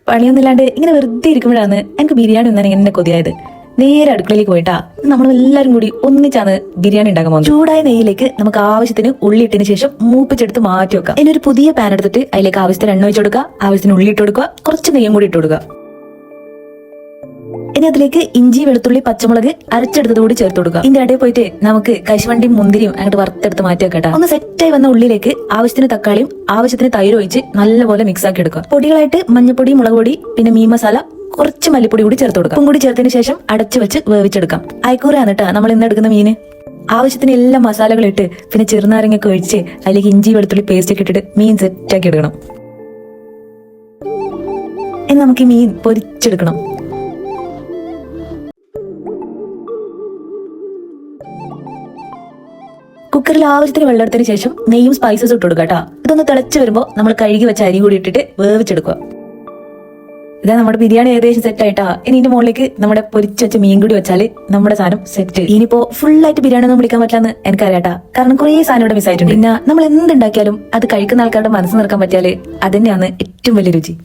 പണിയൊന്നുമില്ലാണ്ട് ഇങ്ങനെ വെറുതെ ഇരിക്കുമ്പോഴാണ് എനിക്ക് ബിരിയാണി ഒന്നാണ് എന്നെ കൊതിയായത്. നേരെ അടുക്കളയിലേക്ക് പോയിട്ടാ നമ്മൾ എല്ലാരും കൂടി ഒന്നിച്ചാണ് ബിരിയാണി ഉണ്ടാക്കാൻ പോകുന്നത്. ചൂടായ നെയ്യിലേക്ക് നമുക്ക് ആവശ്യത്തിന് ഉള്ളി ഇട്ടതിന് ശേഷം മൂപ്പിച്ചെടുത്ത് മാറ്റി വെക്കാം. ഇനി ഒരു പുതിയ പാൻ എടുത്തിട്ട് അതിലേക്ക് ആവശ്യത്തിന് എണ്ണ ഒഴിച്ചു കൊടുക്കുക, ആവശ്യത്തിന് ഉള്ളി ഇട്ട് കൊടുക്കുക, കുറച്ച് നെയ്യും കൂടി ഇട്ട് കൊടുക്കുക. ഇനി അതിലേക്ക് ഇഞ്ചി, വെളുത്തുള്ളി, പച്ചമുളക് അരച്ചെടുത്തത് കൂടി ചേർത്ത് കൊടുക്കുക. ഇതിന്റെ ഇടയിൽ പോയിട്ട് നമുക്ക് കശുവണ്ടിയും മുന്തിരിയും അങ്ങോട്ട് വറുത്തെടുത്ത് മാറ്റി വെക്കട്ടെ. ഒന്ന് സെറ്റായി വന്ന ഉള്ളിലേക്ക് ആവശ്യത്തിന് തക്കാളിയും ആവശ്യത്തിന് തൈര് ഒഴിച്ച് നല്ലപോലെ മിക്സ് ആക്കി എടുക്കുക. പൊടികളായിട്ട് മഞ്ഞപ്പൊടി, മുളക് പൊടി, പിന്നെ മീൻ മസാല, കുറച്ച് മല്ലിപ്പൊടി കൂടി ചേർത്ത് കൊടുക്കാം. ഉപ്പും കൂടി ചേർത്തതിന് ശേഷം അടച്ചു വെച്ച് വേവിച്ചെടുക്കാം. അയക്കൂറയാണ് കേട്ടോ നമ്മൾ ഇന്ന് എടുക്കുന്ന മീന്. ആവശ്യത്തിന് എല്ലാ മസാലകളും ഇട്ട് പിന്നെ ചെറുനാരങ്ങയൊക്കെ ഒഴിച്ച് അതിലേക്ക് ഇഞ്ചി, വെളുത്തുള്ളി പേസ്റ്റ് ഒക്കെ ഇട്ടിട്ട് മീൻ സെറ്റാക്കി എടുക്കണം. ഇനി നമുക്ക് ഈ മീൻ പൊരിച്ചെടുക്കണം. കുക്കറിൽ ആവശ്യത്തിന് വെള്ളം എടുത്തതിന് ശേഷം നെയ്യും സ്പൈസസും ഇട്ട് കൊടുക്കുക കേട്ടോ. ഇതൊന്ന് തിളച്ച് വരുമ്പോൾ നമ്മൾ കഴുകി വെച്ച അരി കൂടി ഇട്ടിട്ട് വേവിച്ചെടുക്കുക. ഇതാ നമ്മുടെ ബിരിയാണി ഏകദേശം സെറ്റ് ആയിട്ടാ. ഇനി ഇതിന്റെ മുകളിലേക്ക് നമ്മുടെ പൊരിച്ച് വെച്ച മീൻ കൂടി വെച്ചാല് നമ്മുടെ സാധനം സെറ്റ്. ഇനിയിപ്പോ ഫുൾ ആയിട്ട് ബിരിയാണി ഒന്നും വിളിക്കാൻ പറ്റില്ലെന്ന് എനിക്കറിയാട്ടാ. കാരണം കുറേ സാധനം ഇവിടെ മിസ് ആയിട്ടുണ്ട്. പിന്നെ നമ്മൾ എന്തുണ്ടാക്കിയാലും അത് കഴിക്കുന്ന ആൾക്കാരുടെ മനസ്സ് നിറക്കാൻ പറ്റിയാല് അത് തന്നെയാണ് ഏറ്റവും വലിയ രുചി.